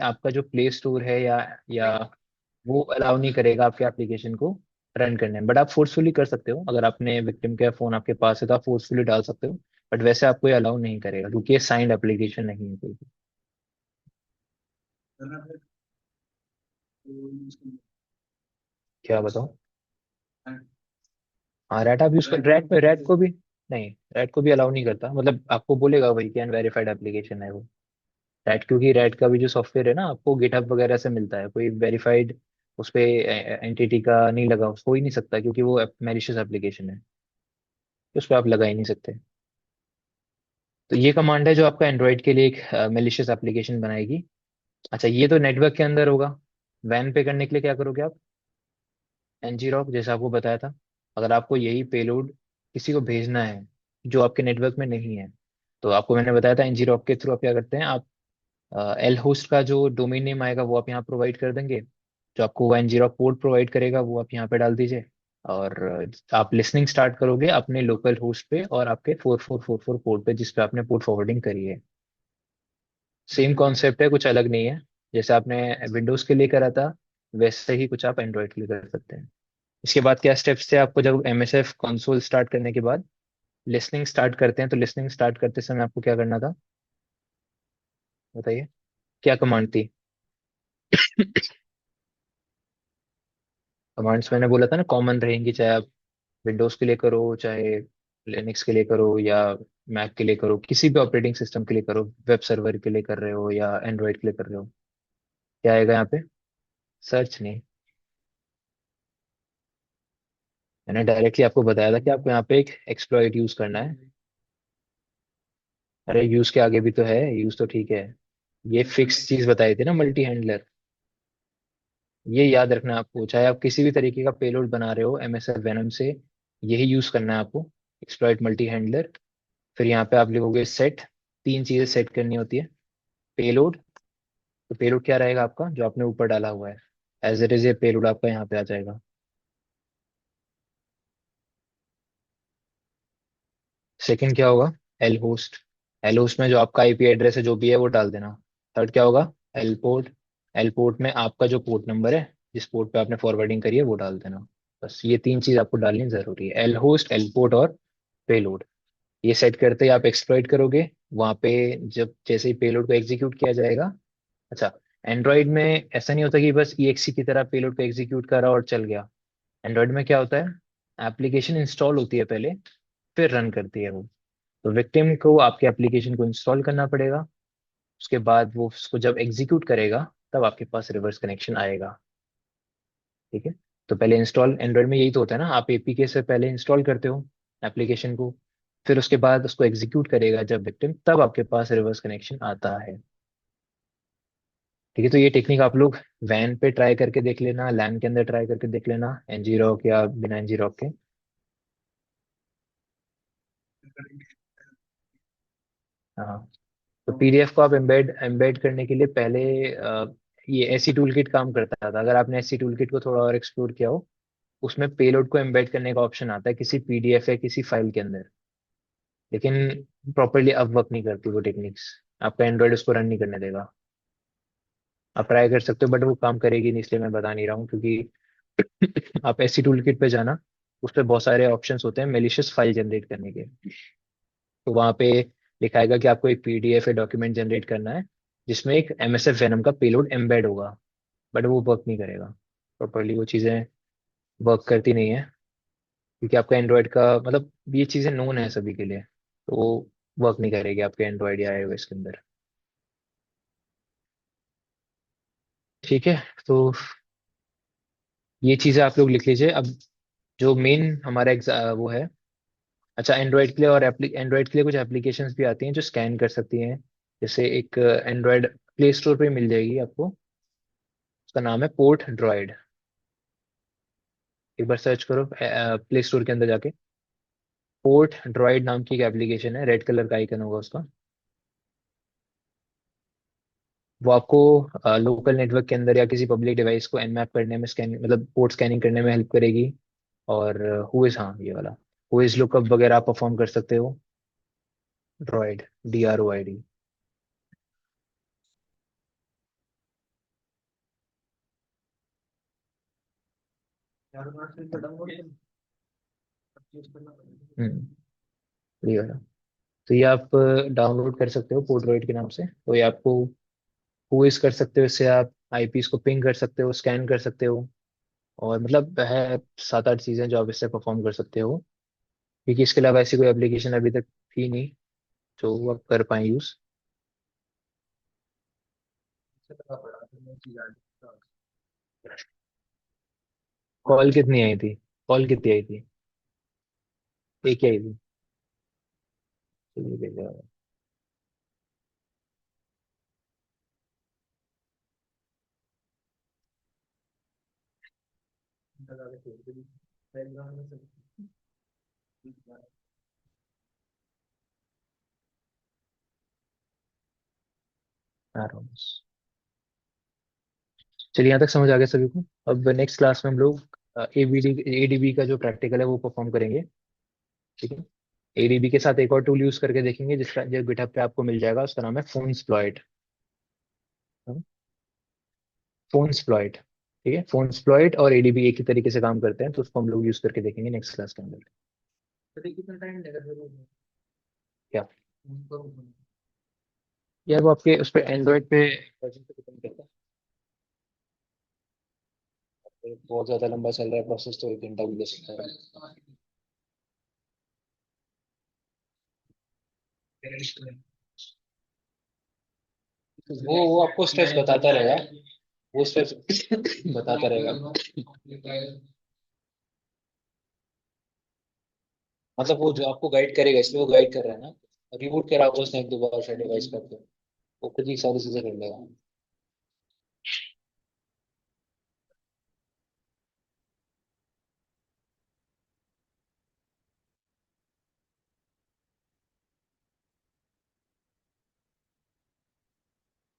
आपका जो play store है या वो अलाउ नहीं करेगा आपके एप्लीकेशन को रन करने में। बट आप फोर्सफुली कर सकते हो, अगर आपने विक्टिम का फोन आपके पास है तो आप फोर्सफुली डाल सकते हो। बट वैसे आपको ये अलाउ नहीं करेगा क्योंकि ये साइंड एप्लीकेशन नहीं है कोई भी। क्या बताओ। हाँ रैट आप यूज कर, रैट को भी नहीं, रैट को भी अलाउ नहीं करता, मतलब आपको बोलेगा वही कि अनवेरिफाइड एप्लीकेशन है वो। रैट क्योंकि रैट का भी जो सॉफ्टवेयर है ना आपको गिटहब वगैरह से मिलता है, कोई वेरीफाइड उस पे एंटिटी का नहीं लगा, हो ही नहीं सकता क्योंकि वो मैलिशियस एप्लीकेशन है, तो उस पर आप लगा ही नहीं सकते। तो ये कमांड है जो आपका एंड्रॉइड के लिए एक मैलिशियस एप्लीकेशन बनाएगी। अच्छा ये तो नेटवर्क के अंदर होगा। वैन पे करने के लिए क्या करोगे आप? ngrok जैसा आपको बताया था, अगर आपको यही पेलोड किसी को भेजना है जो आपके नेटवर्क में नहीं है, तो आपको मैंने बताया था ngrok के थ्रू आप क्या करते हैं, आप एल होस्ट का जो डोमेन नेम आएगा वो आप यहाँ प्रोवाइड कर देंगे। जो आपको वो ngrok पोर्ट प्रोवाइड करेगा वो आप यहाँ पे डाल दीजिए। और आप लिसनिंग स्टार्ट करोगे अपने लोकल होस्ट पे और आपके 4444 पोर्ट पे जिस पे आपने पोर्ट फॉरवर्डिंग करी है। सेम कॉन्सेप्ट है, कुछ अलग नहीं है। जैसे आपने विंडोज के लिए करा था वैसे ही कुछ आप एंड्रॉइड के लिए कर सकते हैं। इसके बाद क्या स्टेप्स थे, आपको जब एमएसएफ कंसोल स्टार्ट करने के बाद लिसनिंग स्टार्ट करते हैं, तो लिसनिंग स्टार्ट करते समय आपको क्या करना था, बताइए। क्या कमांड थी? कमांड्स मैंने बोला था ना कॉमन रहेंगी, चाहे आप विंडोज के लिए करो, चाहे लिनक्स के लिए करो, या मैक के लिए करो, किसी भी ऑपरेटिंग सिस्टम के लिए करो, वेब सर्वर के लिए कर रहे हो या एंड्रॉइड के लिए कर रहे हो। क्या आएगा यहाँ पे? सर्च नहीं। मैंने डायरेक्टली आपको बताया था कि आपको यहाँ पे एक एक्सप्लॉइट यूज करना है। अरे यूज के आगे भी तो है, यूज तो ठीक है। ये फिक्स चीज बताई थी ना, मल्टी हैंडलर। ये याद रखना है आपको, चाहे आप किसी भी तरीके का पेलोड बना रहे हो एमएसएफ वेनम से, यही यूज करना है आपको, एक्सप्लॉइट मल्टी हैंडलर। फिर यहाँ पे आप लिखोगे सेट, तीन चीजें सेट करनी होती है। पेलोड, तो पेलोड क्या रहेगा आपका जो आपने ऊपर डाला हुआ है, एज इट इज ये पेलोड आपका यहाँ पे आ जाएगा। सेकंड क्या होगा? L host. एल होस्ट में जो आपका आईपी एड्रेस है जो भी है वो डाल देना। थर्ड क्या होगा? L port. एल पोर्ट में आपका जो पोर्ट नंबर है जिस पोर्ट पे आपने फॉरवर्डिंग करी है वो डाल देना। बस ये तीन चीज आपको डालनी जरूरी है, एल होस्ट, एल पोर्ट और पेलोड। ये सेट करते ही आप एक्सप्लॉइट करोगे वहां पे, जब जैसे ही पेलोड को एग्जीक्यूट किया जाएगा। अच्छा, एंड्रॉइड में ऐसा नहीं होता कि बस ईएक्सी की तरह पेलोड को एग्जीक्यूट करा और चल गया। एंड्रॉइड में क्या होता है, एप्लीकेशन इंस्टॉल होती है पहले, फिर रन करती है वो। तो विक्टिम को आपके एप्लीकेशन को इंस्टॉल करना पड़ेगा, उसके बाद वो उसको जब एग्जीक्यूट करेगा तब आपके पास रिवर्स कनेक्शन आएगा। ठीक है। तो पहले इंस्टॉल, एंड्रॉइड में यही तो होता है ना, आप एपीके से पहले इंस्टॉल करते हो एप्लीकेशन को, फिर उसके बाद उसको एग्जीक्यूट करेगा जब विक्टिम, तब आपके पास रिवर्स कनेक्शन आता है। ठीक है, तो ये टेक्निक आप लोग वैन पे ट्राई करके देख लेना, लैन के अंदर ट्राई करके देख लेना, एनजी रॉक या बिना एनजी रॉक के। हाँ, तो पीडीएफ को आप एम्बेड एम्बेड करने के लिए पहले ये एसी टूल किट काम करता था। अगर आपने एसी टूल किट को थोड़ा और एक्सप्लोर किया हो, उसमें पेलोड को एम्बेड करने का ऑप्शन आता है किसी पीडीएफ या किसी फाइल के अंदर। लेकिन प्रॉपरली अब वर्क नहीं करती वो टेक्निक्स, आपका एंड्रॉइड उसको रन नहीं करने देगा। आप ट्राई कर सकते हो बट वो काम करेगी नहीं, इसलिए मैं बता नहीं रहा हूँ, क्योंकि आप एसी टूल किट पे जाना, उस पर बहुत सारे ऑप्शंस होते हैं मेलिशियस फाइल जनरेट करने के। तो वहाँ पे लिखाएगा कि आपको एक पीडीएफ या डॉक्यूमेंट जनरेट करना है जिसमें एक एमएसएफ वेनम का पेलोड एम्बेड होगा, बट वो वर्क नहीं करेगा प्रॉपरली, वो चीज़ें वर्क करती नहीं है, क्योंकि आपका एंड्रॉयड का मतलब ये चीज़ें नोन है सभी के लिए, तो वो वर्क नहीं करेगी आपके एंड्रॉयड या आईओएस के अंदर। ठीक है, तो ये चीज़ें आप लोग लिख लीजिए अब। जो मेन हमारा वो है, अच्छा एंड्रॉयड के लिए और एंड्रॉयड के लिए कुछ एप्लीकेशंस भी आती हैं जो स्कैन कर सकती हैं। जैसे एक एंड्रॉयड प्ले स्टोर पे मिल जाएगी आपको, उसका नाम है पोर्ट ड्रॉयड। एक बार सर्च करो प्ले स्टोर के अंदर जाके। पोर्ट ड्रॉयड नाम की एक एप्लीकेशन है, रेड कलर का आइकन होगा उसका। वो आपको लोकल नेटवर्क के अंदर या किसी पब्लिक डिवाइस को एनमैप करने में, स्कैन मतलब पोर्ट स्कैनिंग करने में हेल्प करेगी। और हुइज, हाँ ये वाला हुइज लुकअप वगैरह आप परफॉर्म कर सकते हो। Droid, DROID। हम्म, बढ़िया है। तो ये आप डाउनलोड कर सकते हो पोर्ट्रेट के नाम से, तो ये आपको क्विज कर सकते हो इससे, आप आईपीस को पिंग कर सकते हो, स्कैन कर सकते हो, और मतलब है 7-8 चीजें जो आप इससे परफॉर्म कर सकते हो, क्योंकि इसके अलावा ऐसी कोई एप्लीकेशन अभी तक थी नहीं जो आप कर पाए यूज। कॉल कितनी आई थी? कॉल कितनी आई थी? एक ही आई थी? चलिए बढ़िया है। आराम से। चलिए यहाँ तक समझ आ गया सभी को। अब नेक्स्ट क्लास में हम लोग एबीडी एडीबी का जो प्रैक्टिकल है वो परफॉर्म करेंगे। ठीक है। एडीबी के साथ एक और टूल यूज करके देखेंगे जिसका जो गिटहब पे आपको मिल जाएगा, उसका नाम है फोन्सप्लॉयट। फोन्सप्लॉयट। ठीक है, फोन्सप्लॉयट और एडीबी एक ही तरीके से काम करते हैं, तो उसको हम लोग यूज करके देखेंगे नेक्स्ट क्लास के अंदर। क्या? यार वो आपके उस पे एंड्रॉइड पे वर्जन पे डिपेंड करता है, बहुत ज्यादा लंबा चल रहा है प्रोसेस तो 1 घंटा भी ले सकता है। वो आपको स्टेप्स बताता रहेगा। वो स्टेप्स बताता रहेगा। मतलब वो जो आपको गाइड करेगा, इसलिए वो गाइड कर रहा है ना। रिबूट करा होगा उसने 1-2 बार शायद डिवाइस करके, वो खुद ही सारी चीजें कर लेगा।